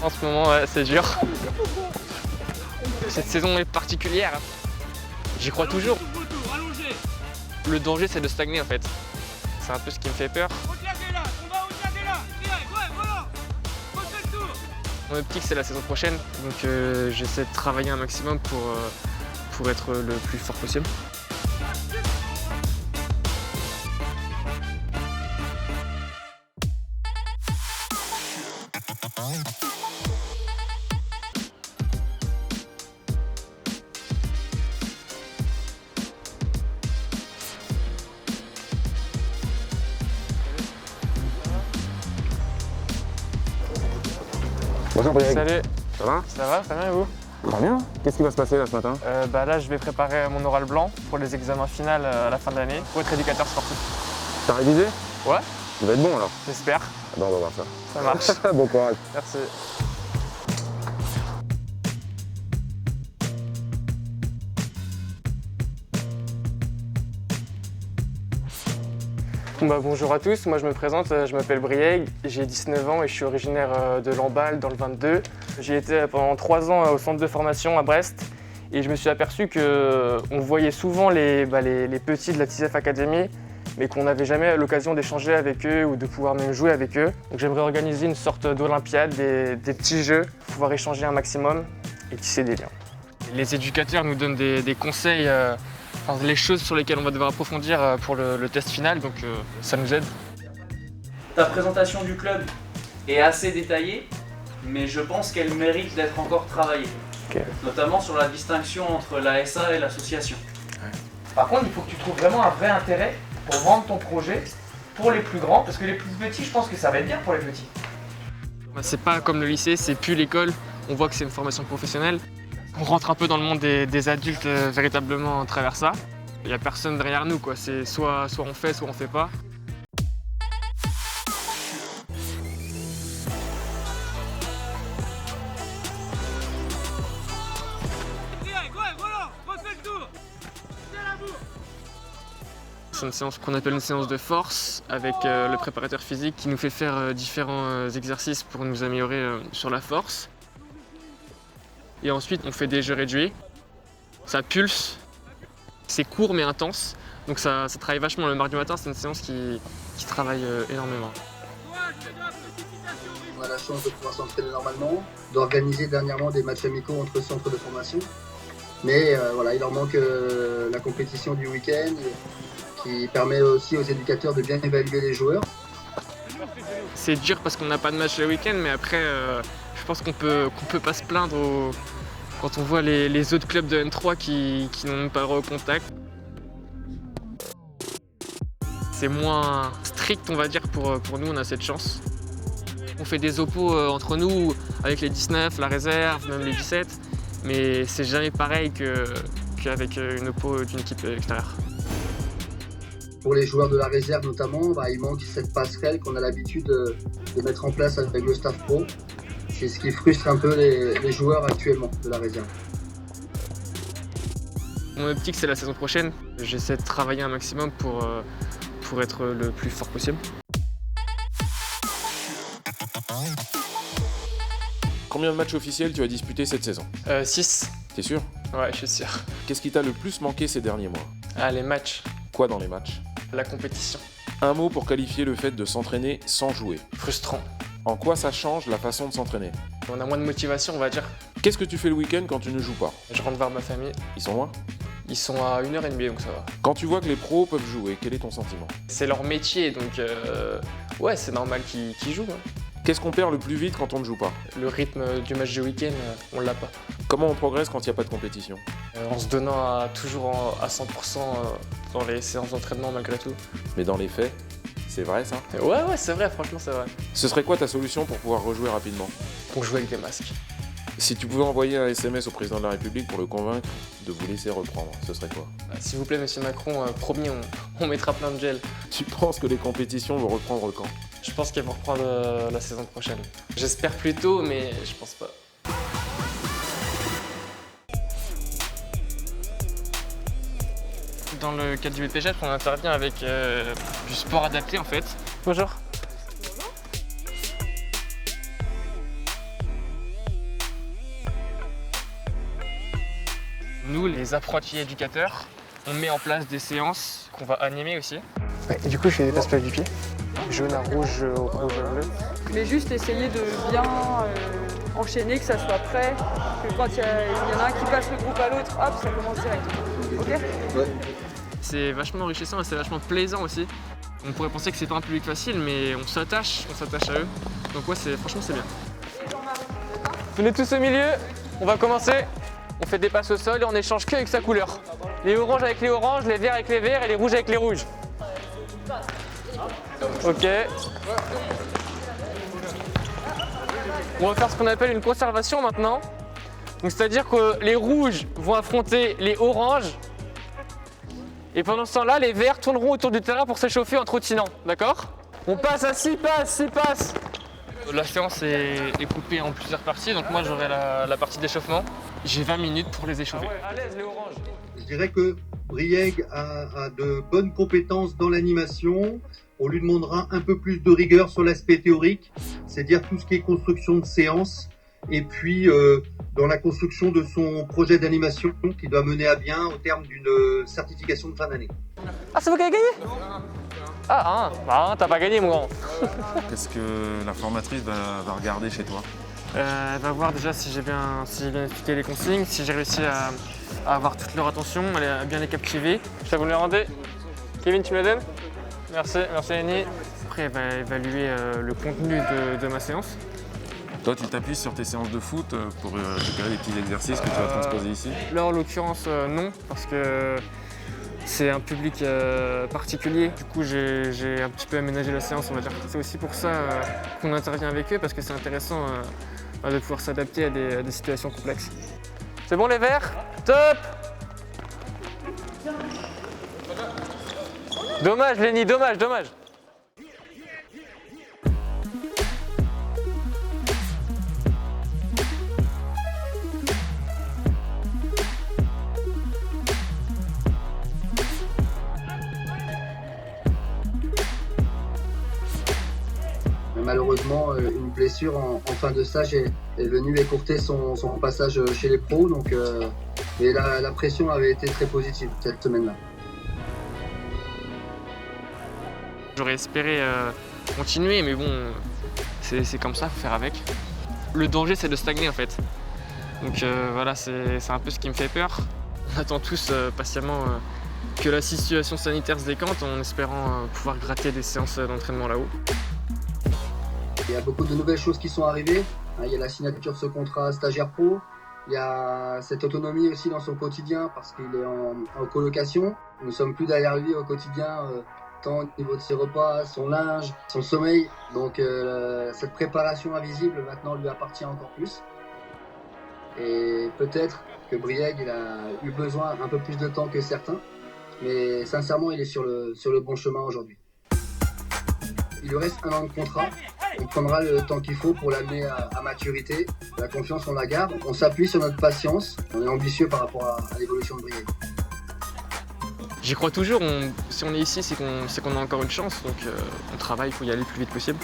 En ce moment, ouais, c'est dur. Cette saison est particulière. J'y crois toujours. Le danger, c'est de stagner en fait. C'est un peu ce qui me fait peur. Mon optique, c'est la saison prochaine, donc j'essaie de travailler un maximum pour être le plus fort possible. Bonjour Briac. Salut. Ça va? Ça va, très bien et vous? Très bien. Qu'est-ce qui va se passer là ce matin? Là, je vais préparer mon oral blanc pour les examens finaux à la fin de l'année pour être éducateur sportif. T'as révisé? Ouais, Tu vas être bon alors? j'espère. Bon, on va voir ça. Ça marche. Bon courage. Merci. Bonjour à tous, moi je me présente, je m'appelle Briac, j'ai 19 ans et je suis originaire de Lamballe dans le 22. J'ai été pendant 3 ans au centre de formation à Brest et je me suis aperçu qu'on voyait souvent les petits de la TISEF Academy mais qu'on n'avait jamais l'occasion d'échanger avec eux ou de pouvoir même jouer avec eux. Donc j'aimerais organiser une sorte d'olympiade, des petits jeux, pouvoir échanger un maximum et tisser des liens. Les éducateurs nous donnent des conseils, les choses sur lesquelles on va devoir approfondir pour le test final, donc ça nous aide. Ta présentation du club est assez détaillée, mais je pense qu'elle mérite d'être encore travaillée. Okay. Notamment sur la distinction entre la SA et l'association. Ouais. Par contre, il faut que tu trouves vraiment un vrai intérêt pour vendre ton projet pour les plus grands, parce que les plus petits, je pense que ça va être bien pour les petits. C'est pas comme le lycée, c'est plus l'école, on voit que c'est une formation professionnelle. On rentre un peu dans le monde des adultes véritablement à travers ça. Il n'y a personne derrière nous, quoi. C'est soit on fait, soit on fait pas. C'est une séance qu'on appelle une séance de force avec le préparateur physique qui nous fait faire différents exercices pour nous améliorer sur la force. Et ensuite, on fait des jeux réduits. Ça pulse. C'est court mais intense. Donc ça travaille vachement. Le mardi matin, c'est une séance qui travaille énormément. On a la chance de pouvoir s'entraîner normalement, d'organiser dernièrement des matchs amicaux entre centres de formation. Mais voilà, il leur manque la compétition du week-end qui permet aussi aux éducateurs de bien évaluer les joueurs. C'est dur parce qu'on n'a pas de match le week-end, mais après, je pense qu'on peut pas se plaindre quand on voit les autres clubs de N3 qui n'ont même pas le droit au contact. C'est moins strict, on va dire, pour nous, on a cette chance. On fait des oppos entre nous, avec les 19, la réserve, même les 17, mais c'est jamais pareil qu'avec une oppo d'une équipe extérieure. Pour les joueurs de la réserve notamment, il manque cette passerelle qu'on a l'habitude de mettre en place avec le staff pro. C'est ce qui frustre un peu les joueurs actuellement de la réserve. Mon optique, c'est la saison prochaine. J'essaie de travailler un maximum pour être le plus fort possible. Combien de matchs officiels tu as disputé cette saison? 6. T'es sûr? Ouais, je suis sûr. Qu'est-ce qui t'a le plus manqué ces derniers mois? Ah, les matchs. Quoi dans les matchs? La compétition. Un mot pour qualifier le fait de s'entraîner sans jouer. Frustrant. En quoi ça change la façon de s'entraîner? On a moins de motivation, on va dire. Qu'est-ce que tu fais le week-end quand tu ne joues pas? Je rentre voir ma famille. Ils sont loin? Ils sont à 1h30, donc ça va. Quand tu vois que les pros peuvent jouer, quel est ton sentiment? C'est leur métier, donc ouais, c'est normal qu'ils jouent. Hein. Qu'est-ce qu'on perd le plus vite quand on ne joue pas? Le rythme du match de week-end, on l'a pas. Comment on progresse quand il n'y a pas de compétition? En se donnant toujours à 100% dans les séances d'entraînement malgré tout. Mais dans les faits, c'est vrai ça? Ouais, c'est vrai, franchement c'est vrai. Ce serait quoi ta solution pour pouvoir rejouer rapidement? Pour jouer avec des masques. Si tu pouvais envoyer un SMS au président de la République pour le convaincre de vous laisser reprendre, ce serait quoi? S'il vous plaît, monsieur Macron, promis, on mettra plein de gel. Tu penses que les compétitions vont reprendre quand? Je pense qu'elles vont reprendre la saison prochaine. J'espère plus tôt, mais je pense pas. Dans le cadre du BPGEP, on intervient avec du sport adapté en fait. Bonjour. Nous, les apprentis éducateurs, on met en place des séances qu'on va animer aussi. Ouais, et du coup, je fais des passes du pied. Jaune à rouge, rouge à bleu. Mais juste essayer de bien enchaîner, que ça soit prêt, que quand il y en a un qui passe le groupe à l'autre, hop, ça commence direct. Ok ? C'est vachement enrichissant et c'est vachement plaisant aussi. On pourrait penser que c'est pas un public facile, mais on s'attache à eux. Donc ouais, franchement c'est bien. Venez tous au milieu, on va commencer. On fait des passes au sol et on échange que avec sa couleur. Les oranges avec les oranges, les verts avec les verts et les rouges avec les rouges. Ok. On va faire ce qu'on appelle une conservation maintenant. Donc c'est-à-dire que les rouges vont affronter les oranges. Et pendant ce temps-là, les verts tourneront autour du terrain pour s'échauffer en trottinant, d'accord? On passe à 6 passes. La séance est coupée en plusieurs parties, donc moi j'aurai la partie d'échauffement. J'ai 20 minutes pour les échauffer. À l'aise les oranges. Je dirais que Brieg a de bonnes compétences dans l'animation. On lui demandera un peu plus de rigueur sur l'aspect théorique, c'est-à-dire tout ce qui est construction de séance. Et puis dans la construction de son projet d'animation qui doit mener à bien au terme d'une certification de fin d'année. Ah, c'est vous qui avez gagné? Ah, t'as pas gagné, mon grand. Qu'est-ce que la formatrice va regarder chez toi? Elle va voir déjà si j'ai bien expliqué les consignes, si j'ai réussi à avoir toute leur attention, à bien les captiver. Je vous le rendez. Kevin, tu me la donnes? Merci Annie. Après, elle va évaluer le contenu de ma séance. Toi, tu t'appuies sur tes séances de foot pour récupérer des petits exercices que tu vas transposer ici? Là, en l'occurrence, non, parce que c'est un public particulier. Du coup, j'ai un petit peu aménagé la séance, on va dire. C'est aussi pour ça qu'on intervient avec eux, parce que c'est intéressant de pouvoir s'adapter à des situations complexes. C'est bon les verts? Top! Dommage Lenny, dommage. Malheureusement, une blessure en fin de stage est venue écourter son passage chez les pros. Donc, mais la pression avait été très positive cette semaine-là. J'aurais espéré continuer, mais bon, c'est comme ça, faut faire avec. Le danger, c'est de stagner en fait. Donc voilà, c'est un peu ce qui me fait peur. On attend tous patiemment que la situation sanitaire se décante en espérant pouvoir gratter des séances d'entraînement là-haut. Il y a beaucoup de nouvelles choses qui sont arrivées. Il y a la signature de ce contrat stagiaire pro. Il y a cette autonomie aussi dans son quotidien parce qu'il est en colocation. Nous ne sommes plus derrière lui au quotidien, tant au niveau de ses repas, son linge, son sommeil. Donc cette préparation invisible maintenant lui appartient encore plus. Et peut-être que Brieg il a eu besoin un peu plus de temps que certains. Mais sincèrement, il est sur le bon chemin aujourd'hui. Il lui reste 1 an de contrat. On prendra le temps qu'il faut pour l'amener à maturité. La confiance, on la garde. On s'appuie sur notre patience. On est ambitieux par rapport à l'évolution de Brieg. J'y crois toujours. Si on est ici, c'est qu'on a encore une chance. Donc on travaille pour y aller le plus vite possible.